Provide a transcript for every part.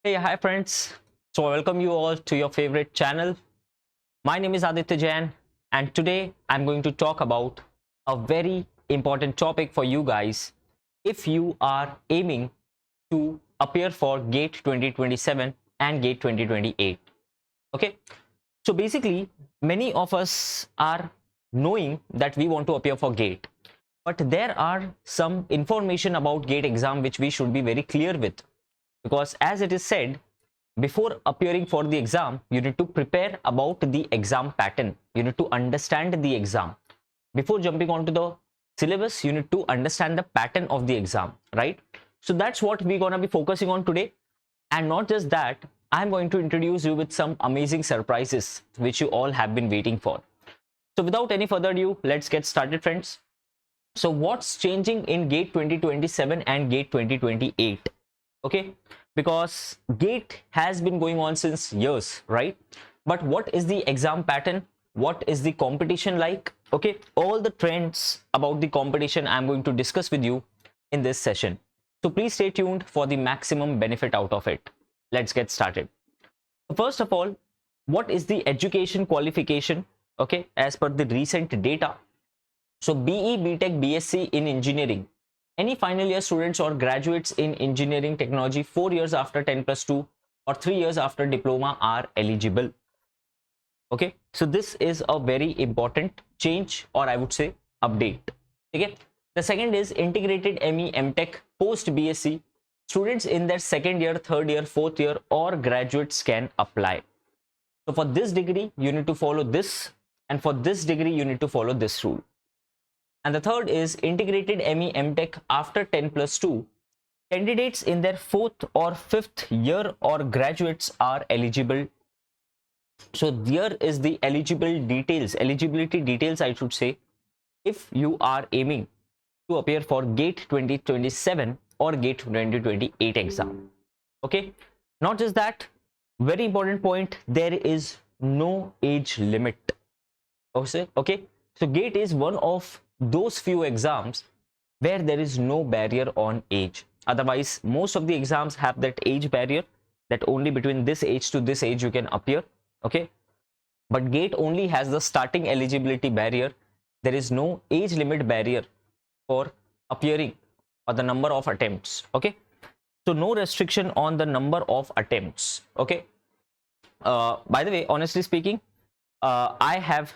Hey, hi friends. So I welcome you all to your favorite channel. My name is Aditya Jain, and today I'm going to talk about a very important topic for you guys if you are aiming to appear for GATE 2027 and GATE 2028. Okay, so basically many of us are knowing that we want to appear for GATE, but there are some information about GATE exam which we should be very clear with, because as it is said, before appearing for the exam, you need to prepare about the exam pattern. You need to understand the exam. Before jumping onto the syllabus, you need to understand the pattern of the exam, right? So that's what we're going to be focusing on today. And not just that, I'm going to introduce you with some amazing surprises which you all have been waiting for. So without any further ado, let's get started, friends. So what's changing in GATE 2027 and GATE 2028? Okay, because GATE has been going on since years, right? But what is the exam pattern? What is the competition like? Okay, all the trends about the competition I'm going to discuss with you in this session. So please stay tuned for the maximum benefit out of it. Let's get started. First of all, what is the education qualification? Okay, as per the recent data. So BE, BTech, BSc in engineering. Any final year students or graduates in engineering technology 4 years after 10+2 or 3 years after diploma are eligible. Okay, so this is a very important change, or I would say update. Okay, the second is integrated ME MTech post BSc. Students in their second year, third year, fourth year or graduates can apply. So for this degree you need to follow this, and for this degree you need to follow this rule. And the third is integrated ME MTech after 10+2. Candidates in their fourth or fifth year or graduates are eligible. So there is the eligibility details, I should say, if you are aiming to appear for GATE 2027 or GATE 2028 exam. Okay, not just that, very important point, there is no age limit. Okay, so GATE is one of those few exams where there is no barrier on age. Otherwise, most of the exams have that age barrier, that only between this age to this age you can appear. Okay, but GATE only has the starting eligibility barrier. There is no age limit barrier for appearing or the number of attempts. Okay, so no restriction on the number of attempts. Okay, by the way, honestly speaking, I have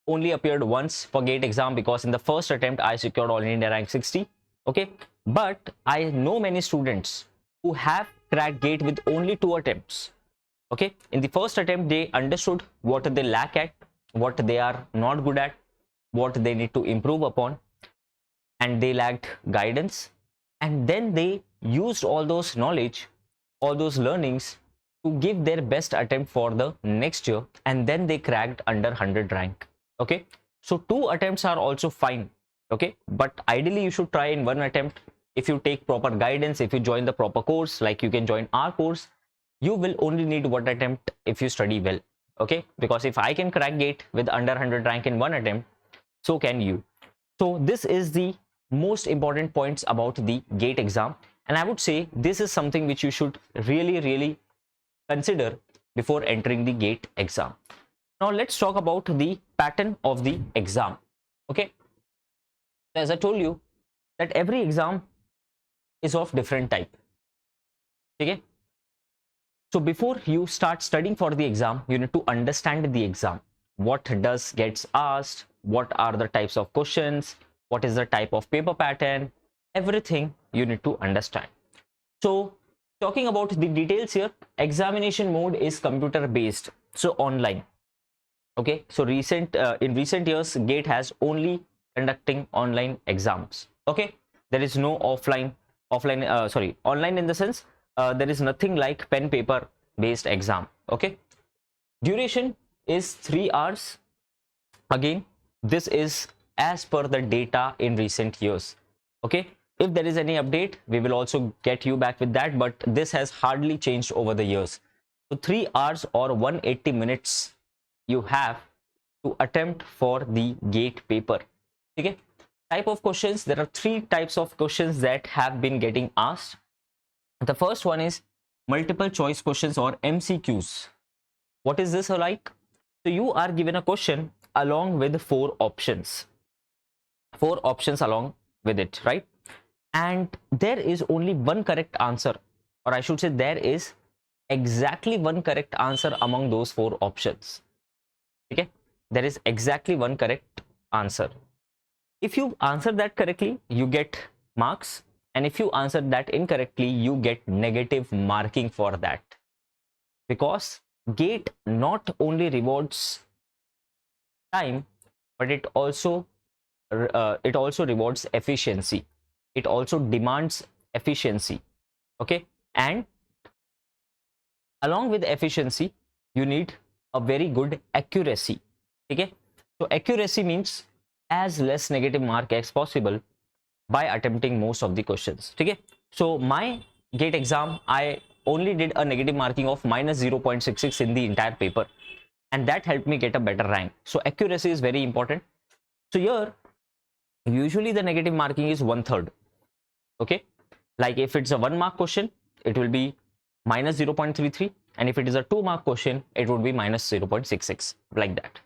only appeared once for GATE exam, because in the first attempt I secured All India rank 60. Okay, but I know many students who have cracked GATE with only 2 attempts. Okay, in the first attempt they understood what they lack at, what they are not good at, what they need to improve upon, and they lacked guidance, and then they used all those knowledge, all those learnings to give their best attempt for the next year, and then they cracked under 100 rank. Okay, so 2 attempts are also fine. Okay, but ideally you should try in 1 attempt. If you take proper guidance, if you join the proper course, like you can join our course, you will only need 1 attempt if you study well. Okay, because if I can crack GATE with under 100 rank in 1 attempt, so can you. So this is the most important points about the GATE exam, and I would say this is something which you should really consider before entering the GATE exam. Now let's talk about the pattern of the exam. Okay, as I told you that every exam is of different type. Okay, so before you start studying for the exam, you need to understand the exam. What does gets asked, what are the types of questions, what is the type of paper pattern, everything you need to understand. So talking about the details here, examination mode is computer based, so online. Okay, so in recent years GATE has only conducting online exams. Okay, there is no online in the sense, there is nothing like pen paper based exam. Okay, duration is 3 hours. Again, this is as per the data in recent years. Okay, if there is any update, we will also get you back with that, but this has hardly changed over the years. So 3 hours or 180 minutes you have to attempt for the GATE paper. Okay, type of questions, there are 3 types of questions that have been getting asked. The first one is multiple choice questions or MCQs. What is this like? So you are given a question along with four options along with it, right? And there is only one correct answer, or I should say there is exactly one correct answer among those four options. Okay, there is exactly one correct answer. If you answer that correctly, you get marks, and if you answer that incorrectly, you get negative marking for that, because GATE not only rewards time, but it also rewards efficiency. It also demands efficiency. Okay, and along with efficiency, you need a very good accuracy. Okay, so accuracy means as less negative mark as possible by attempting most of the questions. Okay, so my GATE exam, I only did a negative marking of -0.66 in the entire paper, and that helped me get a better rank. So accuracy is very important. So here usually the negative marking is 1/3. Okay, like if it's a 1 mark question, it will be -0.33, and if it is a 2 mark question, it would be -0.66, like that.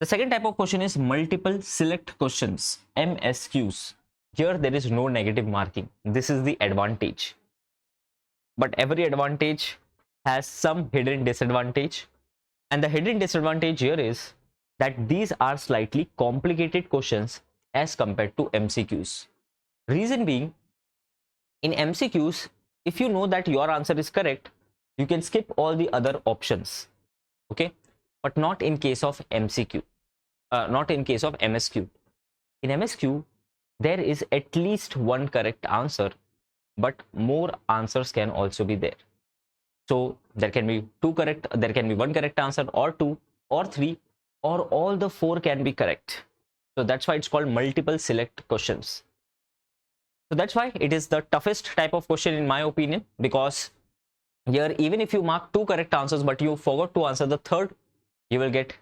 The second type of question is multiple select questions, MSQs. Here there is no negative marking. This is the advantage, but every advantage has some hidden disadvantage, and the hidden disadvantage here is that these are slightly complicated questions as compared to MCQs. Reason being, in MCQs, if you know that your answer is correct, you can skip all the other options. Okay, but not in case of MCQ, not in case of MSQ. In MSQ, there is at least one correct answer, but more answers can also be there. So there can be one correct answer, or 2 or 3, or all the 4 can be correct. So that's why it's called multiple select questions. So that's why it is the toughest type of question in my opinion, because here even if you mark 2 correct answers but you forgot to answer the third, you will get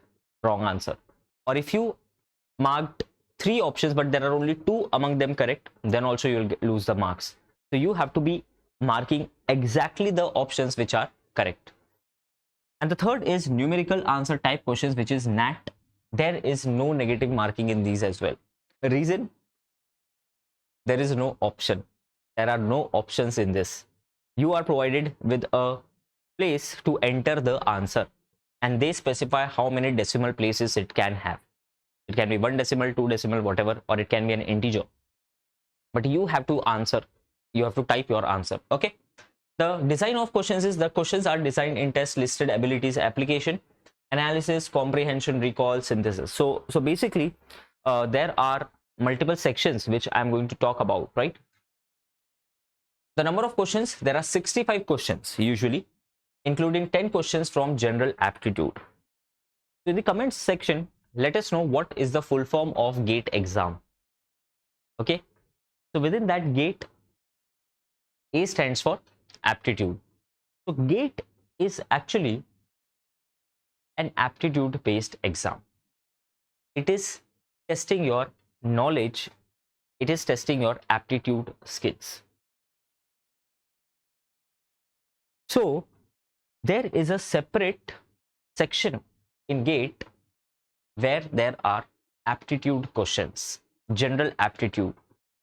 wrong answer. Or if you marked 3 options but there are only 2 among them correct, then also you will lose the marks. So you have to be marking exactly the options which are correct. And the third is numerical answer type questions, which is NAT. There is no negative marking in these as well. The reason, there is no option. There are no options in this. You are provided with a place to enter the answer, and they specify how many decimal places it can have. It can be 1 decimal, 2 decimal, whatever, or it can be an integer. But you have to answer. You have to type your answer. Okay. The design of questions is, the questions are designed in test listed abilities, application, analysis, comprehension, recall, synthesis. So basically, there are multiple sections which I'm going to talk about, right? The number of questions, there are 65 questions usually, including 10 questions from general aptitude. So in the comments section, let us know what is the full form of GATE exam. Okay. So within that, GATE, A stands for aptitude. So GATE is actually an aptitude based exam. It is testing your knowledge. It is testing your aptitude skills. So there is a separate section in GATE where there are aptitude questions, general aptitude.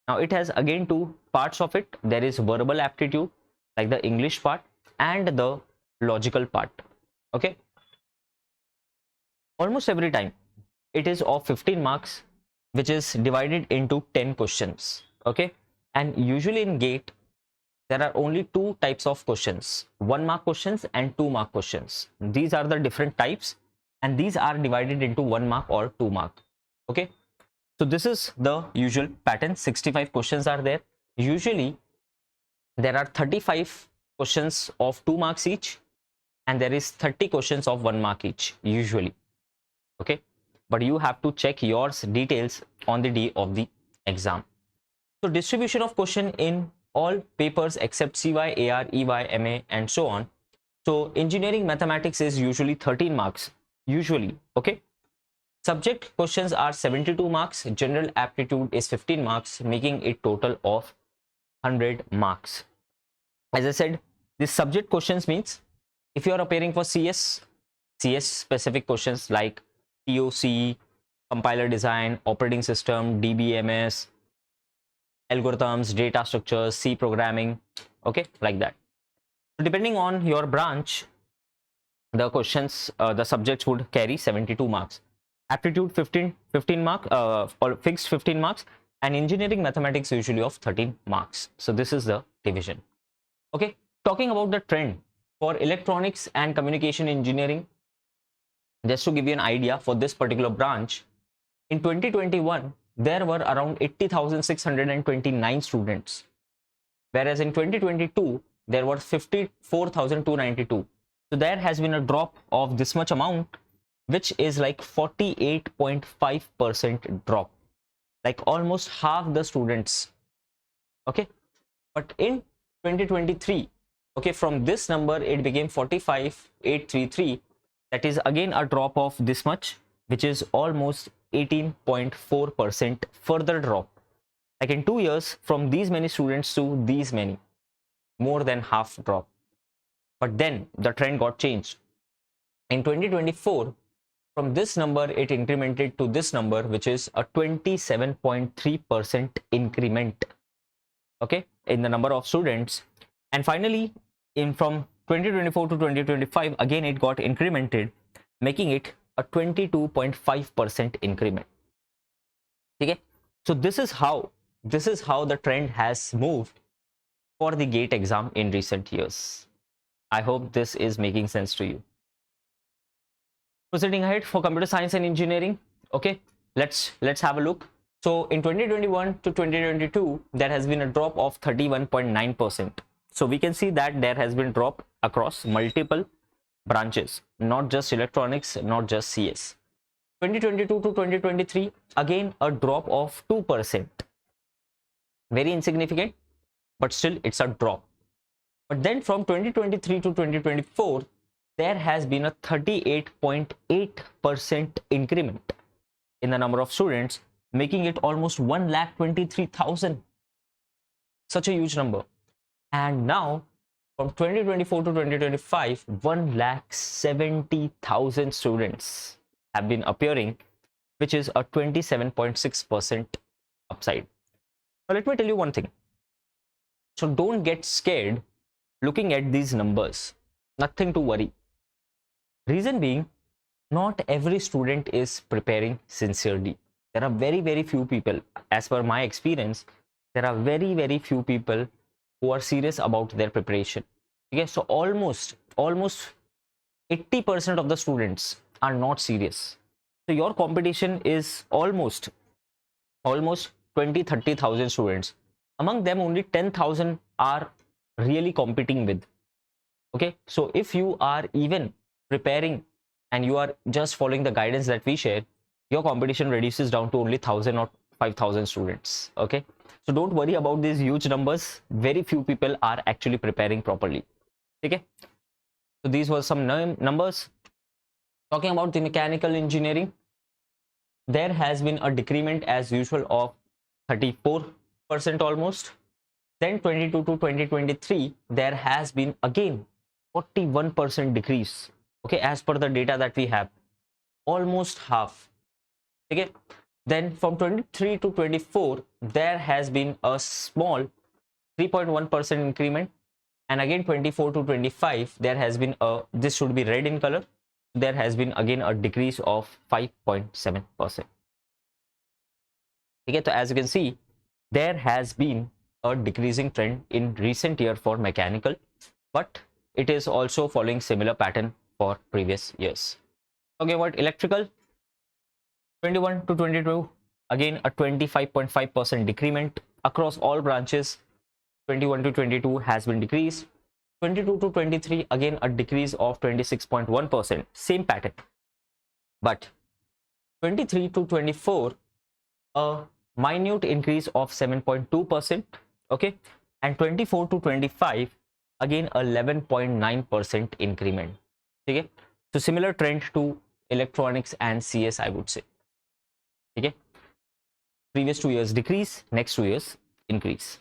Now it has again 2 parts of it. There is verbal aptitude, like the English part, and the logical part. Okay. Almost every time it is of 15 marks, which is divided into 10 questions. Okay. And usually in GATE, there are only 2 types of questions, 1 mark questions and 2 mark questions. These are the different types, and these are divided into 1 mark or 2 mark. Okay. So this is the usual pattern. 65 questions are there. Usually there are 35 questions of 2 marks each, and there is 30 questions of 1 mark each usually. Okay, but you have to check your details on the day of the exam. So distribution of question in all papers except CY, AR, EY, MA, and so on. So engineering mathematics is usually 13 marks usually. Okay. Subject questions are 72 marks. General aptitude is 15 marks, making it total of 100 marks. As I said, This subject questions means if you are appearing for CS specific questions like TOC, compiler design, operating system, DBMS, algorithms, data structures, C programming, okay, like that. So depending on your branch, the questions, the subjects would carry 72 marks. Aptitude 15 mark, or fixed 15 marks, and engineering mathematics usually of 13 marks. So this is the division. Okay, talking about the trend for electronics and communication engineering, just to give you an idea for this particular branch, in 2021 there were around 80,629 students, whereas in 2022 there were 54,292. So there has been a drop of this much amount, which is like 48.5% drop, like almost half the students. Okay, but in 2023, okay, from this number it became 45,833. That is again a drop of this much, which is almost 18.4% further drop. Like in 2 years, from these many students to these many, more than half drop. But then the trend got changed. In 2024, from this number it incremented to this number, which is a 27.3% increment, okay, in the number of students. And finally, from 2024 to 2025, again it got incremented, making it a 22.5% increment. Okay, so this is how the trend has moved for the GATE exam in recent years. I hope this is making sense to you. Proceeding ahead for computer science and engineering, okay, let's have a look. So in 2021 to 2022, there has been a drop of 31.9%. So we can see that there has been drop across multiple branches, not just electronics, not just CS. 2022 to 2023, again a drop of 2%. Very insignificant, but still it's a drop. But then from 2023 to 2024, there has been a 38.8% increment in the number of students, making it almost 1,23,000. Such a huge number. And now from 2024 to 2025, 1,70,000 students have been appearing, which is a 27.6% upside. Now let me tell you one thing. So don't get scared looking at these numbers. Nothing to worry. Reason being, not every student is preparing sincerely. There are very, very few people, as per my experience, there are very, very few people who are serious about their preparation. Okay, so almost 80% of the students are not serious. So your competition is almost 20,000-30,000 students. Among them, only 10,000 are really competing with. Okay, so if you are even preparing and you are just following the guidance that we share, your competition reduces down to only 1,000 or 5,000 students. Okay, so don't worry about these huge numbers. Very few people are actually preparing properly. Okay, so these were some numbers. Talking about the mechanical engineering, there has been a decrement as usual of 34% almost. Then 22 to 2023, there has been again 41% decrease. Okay, as per the data that we have, almost half. Okay, then from 23 to 24, there has been a small 3.1% increment, and again 24 to 25, there has been a, this should be red in color, there has been again a decrease of 5.7%. Okay, so as you can see, there has been a decreasing trend in recent year for mechanical, but it is also following similar pattern for previous years. Okay, what electrical, 21 to 22, again a 25.5% decrement across all branches. 21 to 22 has been decreased. 22 to 23, again a decrease of 26.1%, same pattern. But 23 to 24, a minute increase of 7.2%. Okay, and 24 to 25, again 11.9% increment. Okay, so similar trend to electronics and CS, I would say. Okay, previous 2 years decrease, next 2 years increase.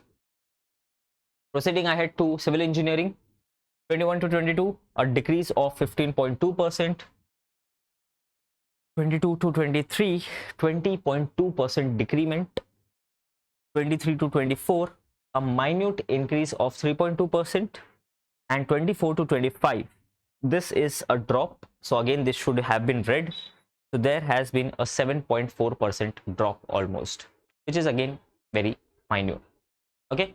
Proceeding ahead to civil engineering, 21 to 22, a decrease of 15.2%. 22 to 23, 20.2% decrement. 23 to 24, a minute increase of 3.2%. And 24 to 25, this is a drop. So again, this should have been red. So there has been a 7.4% drop almost, which is again very minute. Okay,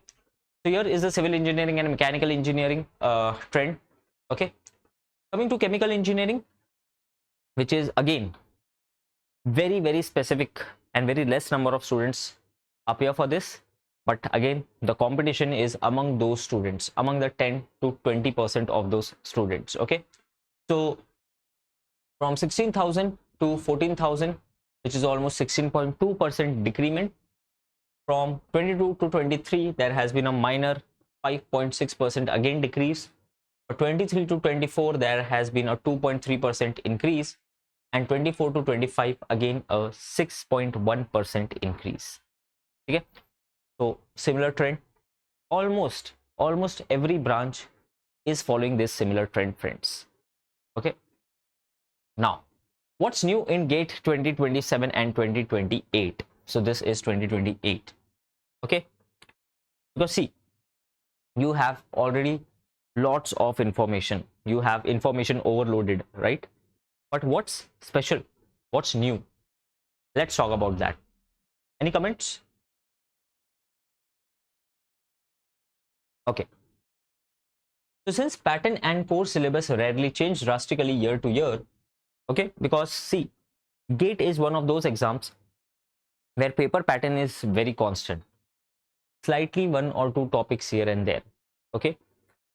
so here is the civil engineering and mechanical engineering trend. Okay, coming to chemical engineering, which is again very specific and very less number of students appear for this, but again the competition is among those students, among the 10 to 20% of those students. Okay, so from 16,000 to 14,000, which is almost 16.2% decrement. From 22 to 23, there has been a minor 5.6% again decrease. For 23 to 24, there has been a 2.3% increase. And 24 to 25, again a 6.1% increase. Okay, so similar trend. Almost every branch is following this similar trend, friends. Okay, now what's new in GATE 2027 and 2028? So this is 2028. Okay, because see, you have already lots of information, you have information overloaded, right? But what's special, what's new? Let's talk about that. Any comments? Okay, so since pattern and core syllabus rarely change drastically year to year, okay, because see, GATE is one of those exams where paper pattern is very constant, slightly one or two topics here and there. Okay,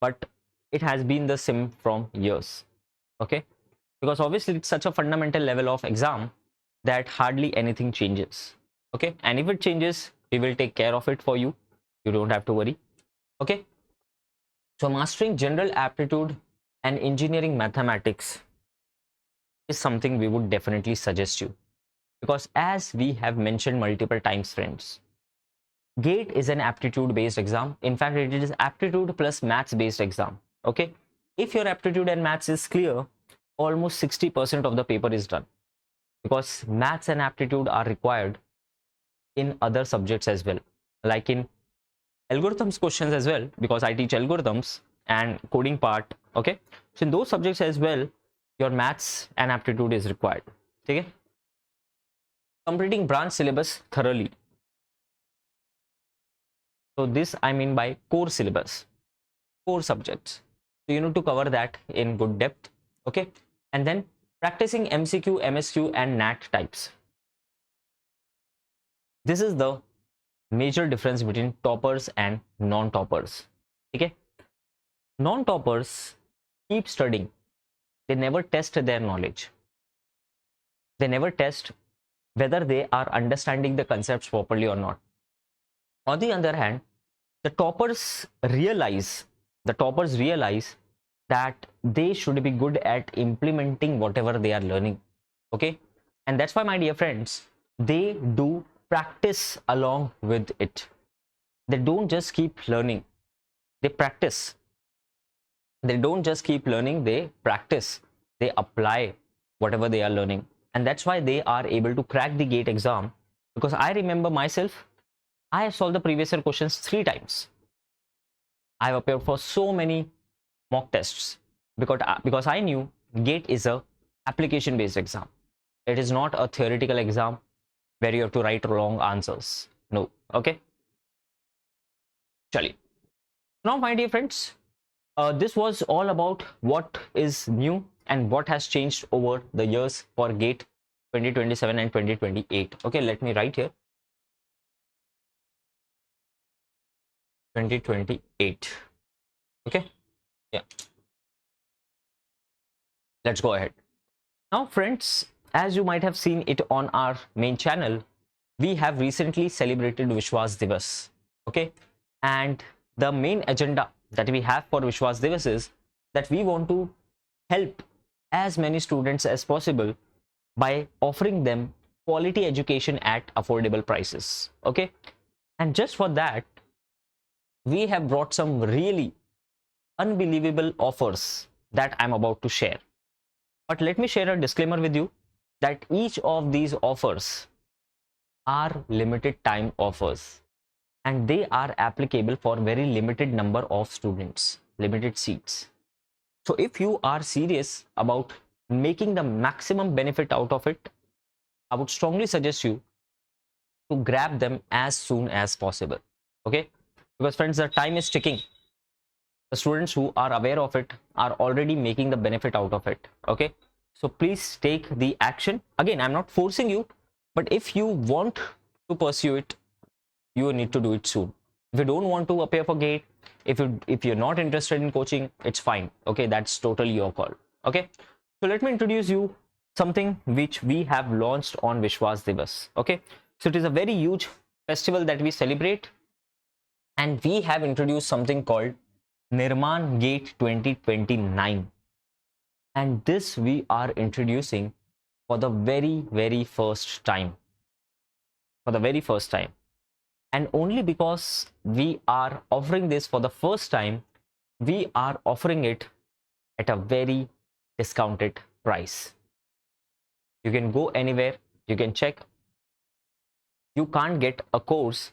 but it has been the same from years. Okay, because obviously it's such a fundamental level of exam that hardly anything changes. Okay, and if it changes, we will take care of it for you, you don't have to worry. Okay, so mastering general aptitude and engineering mathematics is something we would definitely suggest you, because as we have mentioned multiple times, friends, GATE is an aptitude based exam. In fact, it is aptitude plus maths based exam. Okay, if your aptitude and maths is clear, almost 60% of the paper is done, because maths and aptitude are required in other subjects as well, like in algorithms questions as well, because I teach algorithms and coding part. Okay, so in those subjects as well, your maths and aptitude is required. Okay, completing branch syllabus thoroughly. So this I mean by core syllabus, core subjects. So you need to cover that in good depth. Okay, and then practicing MCQ, MSQ and NAT types. This is the major difference between toppers and non-toppers. Okay, non-toppers keep studying, they never test their knowledge, they never test whether they are understanding the concepts properly or not. On the other hand, the toppers realize that they should be good at implementing whatever they are learning. Okay, and that's why, my dear friends, they do practice along with it. They don't just keep learning, they practice. They don't just keep learning, they practice, they apply whatever they are learning. And that's why they are able to crack the GATE exam, because I remember myself, I have solved the previous year questions 3 times. I have appeared for so many mock tests, because I knew GATE is a application based exam. It is not a theoretical exam where you have to write long answers. No. Okay, Chali. Now, my dear friends, this was all about what is new and what has changed over the years for GATE 2027 and 2028. Okay, let me write here 2028. Okay, yeah, let's go ahead. Now, friends, as you might have seen it on our main channel, we have recently celebrated Vishwas Divas. Okay, and the main agenda that we have for Vishwas Divas is that we want to help as many students as possible by offering them quality education at affordable prices. Okay, and just for that, we have brought some really unbelievable offers that I'm about to share. But let me share a disclaimer with you that each of these offers are limited time offers and they are applicable for very limited number of students, limited seats. So if you are serious about making the maximum benefit out of it, I would strongly suggest you to grab them as soon as possible. Okay, because friends, the time is ticking. The students who are aware of it are already making the benefit out of it. Okay, so please take the action. Again, I'm not forcing you, but if you want to pursue it, you need to do it soon. If you don't want to appear for GATE, if you're not interested in coaching, it's fine. Okay, that's totally your call. Okay, so let me introduce you something which we have launched on Vishwas Divas. Okay, so it is a very huge festival that we celebrate, and we have introduced something called Nirmaan GATE 2029, and this we are introducing for the very first time. And only because we are offering this for the first time, we are offering it at a very discounted price. You can go anywhere, you can check. You can't get a course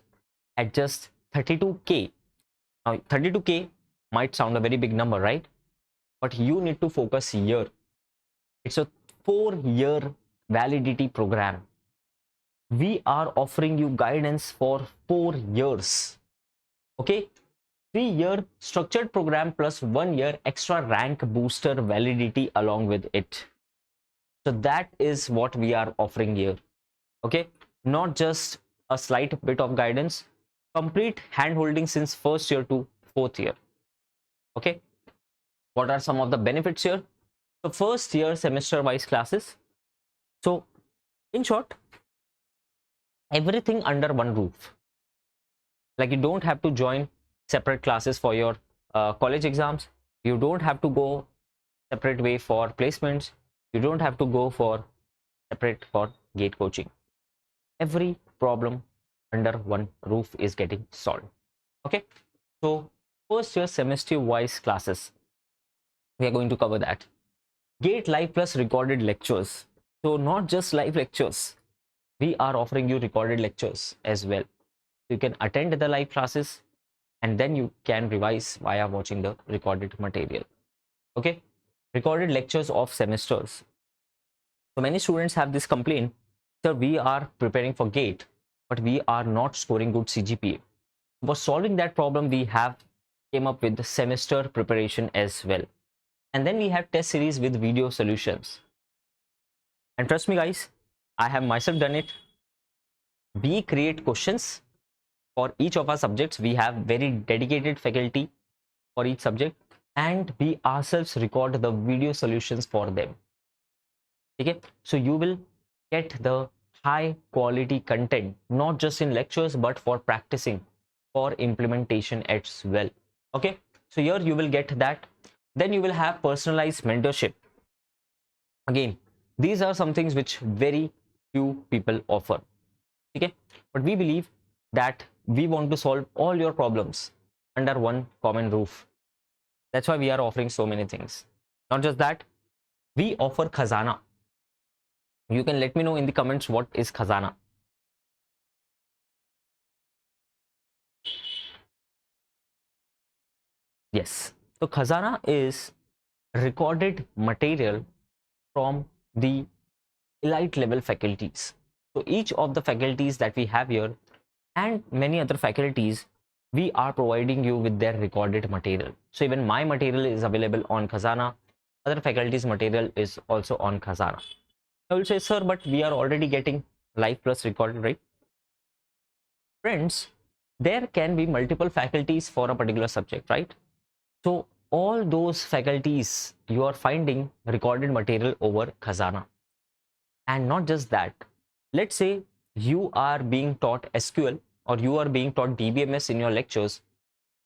at just 32K. Now 32K might sound a very big number, right? But you need to focus here. It's a 4-year validity program. We are offering you guidance for 4 years. Okay, 3-year structured program plus 1 year extra rank booster validity along with it. So that is what we are offering here. Okay, not just a slight bit of guidance, complete hand holding since 1st year to 4th year. Okay, what are some of the benefits here? So 1st year semester wise classes. So in short, everything under one roof. Like, you don't have to join separate classes for your college exams. You don't have to go separate way for placements. You don't have to go for separate for GATE coaching. Every problem under one roof is getting solved. Okay, so 1st year semester wise classes, we are going to cover that. GATE live plus recorded lectures. So not just live lectures, we are offering you recorded lectures as well. You can attend the live classes and then you can revise via watching the recorded material. Okay, recorded lectures of semesters. So many students have this complaint, sir, we are preparing for GATE, but we are not scoring good CGPA. For solving that problem, we have came up with the semester preparation as well. And then we have test series with video solutions. And trust me guys, I have myself done it. We create questions for each of our subjects. We have very dedicated faculty for each subject, and we ourselves record the video solutions for them. Okay, so you will get the high quality content, not just in lectures, but for practicing, for implementation as well. Okay, so here you will get that. Then you will have personalized mentorship. Again, these are some things which very few people offer. Okay, but we believe that we want to solve all your problems under one common roof. That's why we are offering so many things. Not just that, we offer Khazana. You can let me know in the comments what is Khazana. Yes, so Khazana is recorded material from the elite level faculties. So each of the faculties that we have here and many other faculties, we are providing you with their recorded material. So even my material is available on Khazana. Other faculties material is also on Khazana. I will say, sir, but we are already getting live plus recorded, right? Friends, there can be multiple faculties for a particular subject, right? So all those faculties, you are finding recorded material over Khazana. And not just that, let's say you are being taught SQL or you are being taught DBMS in your lectures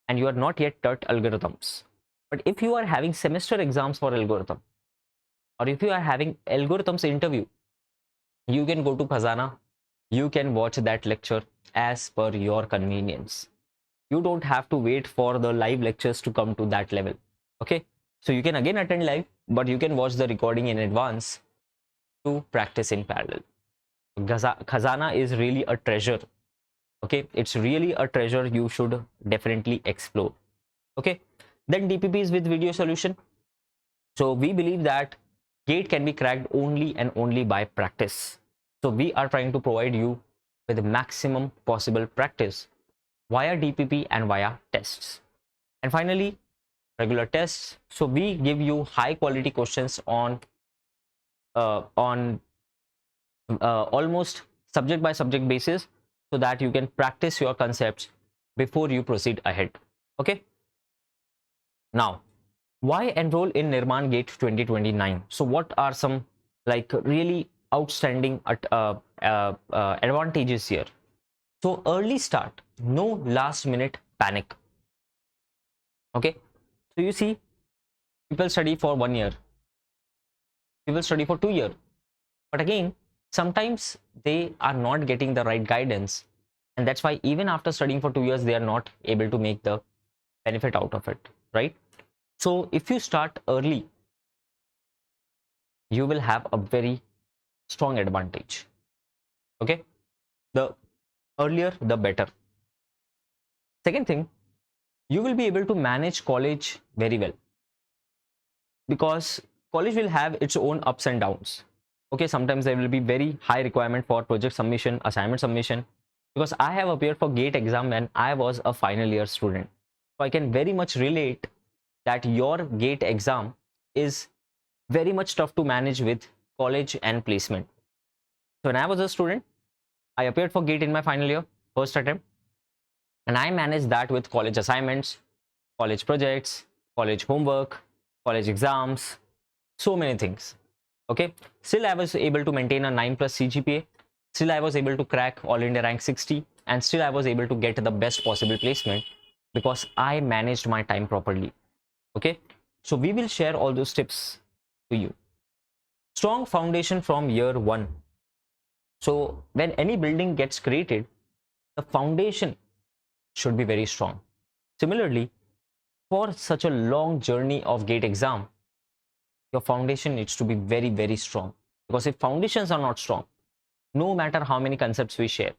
and you are not yet taught algorithms. But if you are having semester exams for algorithm, or if you are having algorithms interview, you can go to Khazana, you can watch that lecture as per your convenience. You don't have to wait for the live lectures to come to that level. Okay, so you can again attend live, but you can watch the recording in advance to practice in parallel. Khazana is really a treasure. Okay, it's really a treasure you should definitely explore. Okay, then DPP is with video solution. So we believe that GATE can be cracked only and only by practice. So we are trying to provide you with the maximum possible practice via DPP and via tests. And finally, regular tests. So we give you high quality questions on almost subject by subject basis, so that you can practice your concepts before you proceed ahead. Okay, now why enroll in Nirmaan GATE 2029? So what are some like really outstanding advantages here? So early start, no last minute panic. Okay, so you see, people study for 1 year, people study for 2 years, but again sometimes they are not getting the right guidance, and that's why even after studying for 2 years they are not able to make the benefit out of it, right? So if you start early, you will have a very strong advantage. Okay, the earlier the better. Second thing, you will be able to manage college very well, because college will have its own ups and downs. Okay, sometimes there will be very high requirement for project submission, assignment submission, because I have appeared for GATE exam when I was a final year student. So I can very much relate that your GATE exam is very much tough to manage with college and placement. So when I was a student, I appeared for GATE in my final year, first attempt, and I managed that with college assignments, college projects, college homework, college exams, so many things. Okay, still I was able to maintain a 9+ CGPA, still I was able to crack All India rank 60, and still I was able to get the best possible placement because I managed my time properly. Okay, so we will share all those tips to you. Strong foundation from year one. So when any building gets created, the foundation should be very strong. Similarly, for such a long journey of GATE exam, your foundation needs to be very, very strong, because if foundations are not strong, no matter how many concepts we share,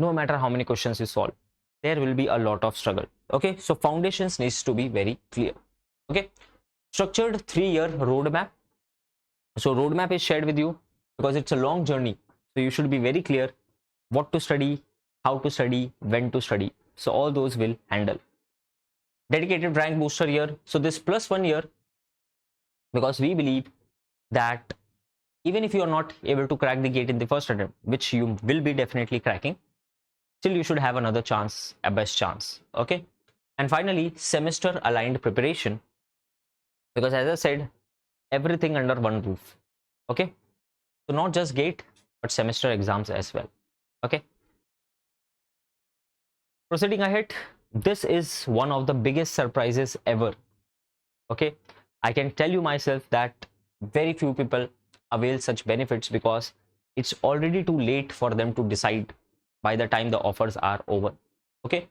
no matter how many questions we solve, there will be a lot of struggle. Okay, so foundations needs to be very clear. Okay, structured 3-year roadmap. So roadmap is shared with you because it's a long journey, so you should be very clear what to study, how to study, when to study. So all those will handle. Dedicated rank booster year. So this +1 year, because we believe that even if you are not able to crack the GATE in the first attempt, which you will be definitely cracking, still you should have another chance, a best chance. Okay, and finally, semester aligned preparation, because as I said, everything under one roof. Okay, so not just GATE but semester exams as well. Okay, proceeding ahead, this is one of the biggest surprises ever. Okay, I can tell you myself that very few people avail such benefits, because it's already too late for them to decide by the time the offers are over. Okay,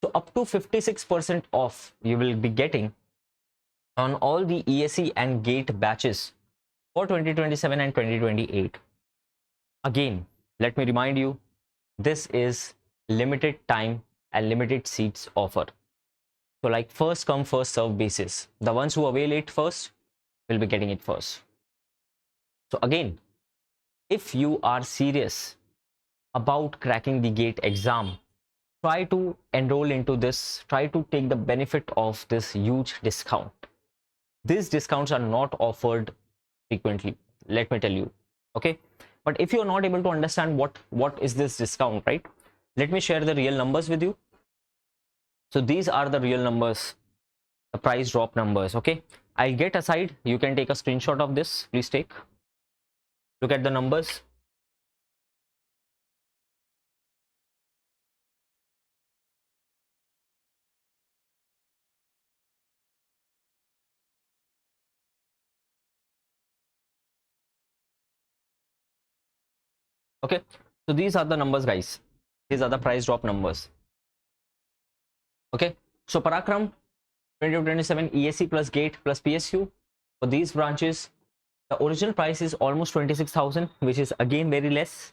so up to 56% off you will be getting on all the ESE and GATE batches for 2027 and 2028. Again, let me remind you, this is limited time and limited seats offer. So like first come first serve basis, the ones who avail it first will be getting it first. So again, if you are serious about cracking the GATE exam, try to enroll into this, try to take the benefit of this huge discount. These discounts are not offered frequently, let me tell you. Okay, but if you are not able to understand what is this discount, right, let me share the real numbers with you. So these are the real numbers, the price drop numbers. Okay, I'll get aside, you can take a screenshot of this, please take, look at the numbers. Okay, so these are the numbers, guys, these are the price drop numbers. Okay, so Parakram, 2027 ESE plus GATE plus PSU. For these branches, the original price is almost 26,000, which is again very less,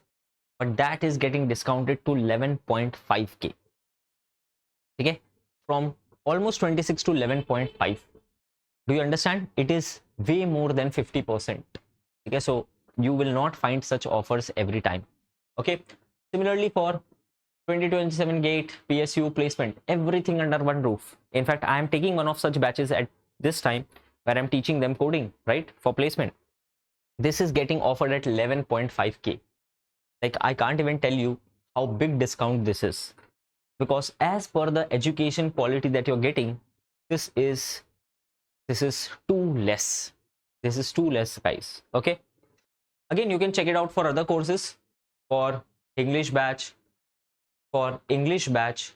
but that is getting discounted to 11.5k. Okay, from almost 26 to 11.5. Do you understand? It is way more than 50%. Okay, so you will not find such offers every time. Okay, similarly for 2027 GATE, PSU, placement, everything under one roof. In fact, I am taking one of such batches at this time where I'm teaching them coding, right, for placement. This is getting offered at 11.5k. Like, I can't even tell you how big discount this is, because as per the education quality that you're getting, this is too less. This is too less, guys. Okay, again, you can check it out for other courses. For English batch, for English batch,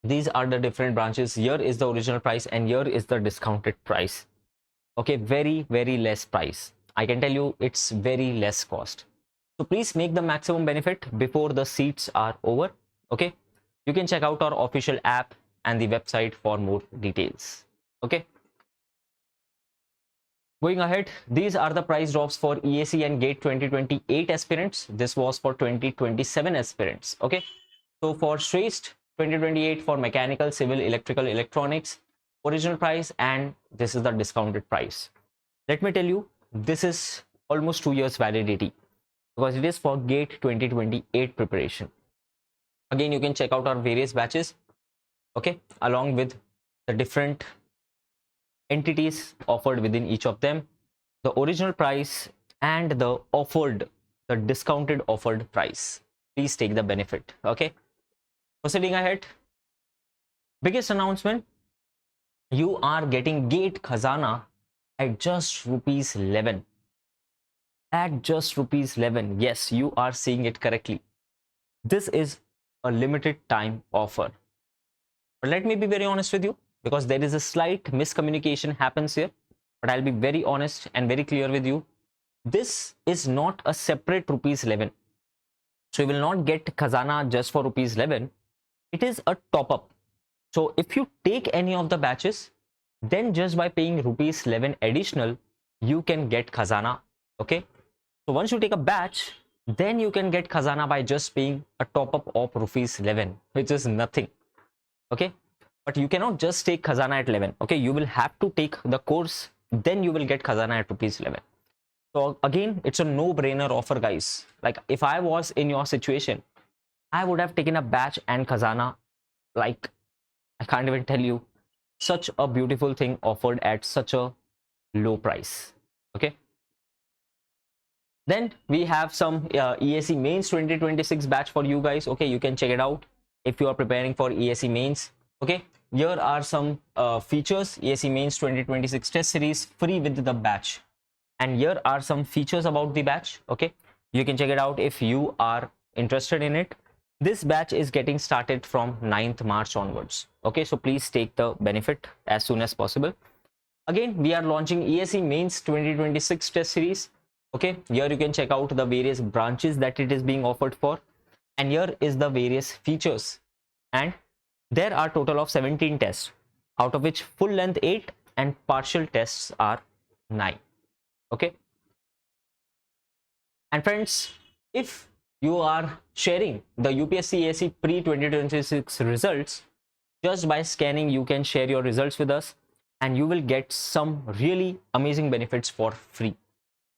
these are the different branches. Here is the original price and here is the discounted price. Okay, very, very less price. I can tell you it's very less cost. So please make the maximum benefit before the seats are over. Okay, you can check out our official app and the website for more details. Okay, going ahead, these are the price drops for ESE and GATE 2028 aspirants. This was for 2027 aspirants. Okay, so for Shreshth 2028 for mechanical, civil, electrical, electronics, original price, and this is the discounted price. Let me tell you, this is almost 2 years validity, because it is for GATE 2028 preparation. Again, you can check out our various batches, okay, along with the different entities offered within each of them, the original price and the discounted offered price. Please take the benefit. Okay, proceeding ahead, biggest announcement, you are getting GATE Khazana at just ₹11. At just ₹11. Yes, you are seeing it correctly. This is a limited time offer. But let me be very honest with you, because there is a slight miscommunication happens here. But I'll be very honest and very clear with you. This is not a separate ₹11. So you will not get Khazana just for ₹11. It is a top up. So if you take any of the batches, then just by paying ₹11 additional, you can get Khazana. Okay, so once you take a batch, then you can get Khazana by just paying a top up of ₹11, which is nothing. Okay, but you cannot just take Khazana at 11. Okay, you will have to take the course, then you will get Khazana at ₹11. So again, it's a no-brainer offer, guys. Like, if I was in your situation, I would have taken a batch and Khazana. Like, I can't even tell you, such a beautiful thing offered at such a low price. Okay, then we have some ESE Mains 2026 batch for you guys. Okay, you can check it out if you are preparing for ESE Mains. Okay, here are some features. ESE Mains 2026 test series free with the batch, and here are some features about the batch. Okay, you can check it out if you are interested in it. This batch is getting started from 9th March onwards. Okay, so please take the benefit as soon as possible. Again, we are launching ESE Mains 2026 test series. Okay, here you can check out the various branches that it is being offered for, and here is the various features. And there are total of 17 tests, out of which full length 8 and partial tests are 9. Okay, and friends, if you are sharing the UPSC ESE pre-2026 results, just by scanning you can share your results with us, and you will get some really amazing benefits for free.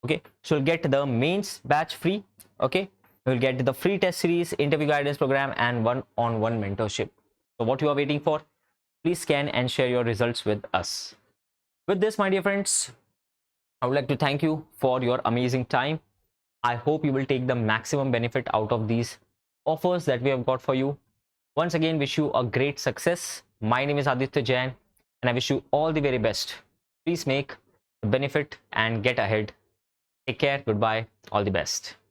Okay, so you'll get the mains batch free. Okay, you'll get the free test series, interview guidance program, and one-on-one mentorship. So what you are waiting for? Please scan and share your results with us. With this, my dear friends, I would like to thank you for your amazing time. I hope you will take the maximum benefit out of these offers that we have got for you. Once again, wish you a great success. My name is Aditya Jain, and I wish you all the very best. Please make the benefit and get ahead. Take care. Goodbye. All the best.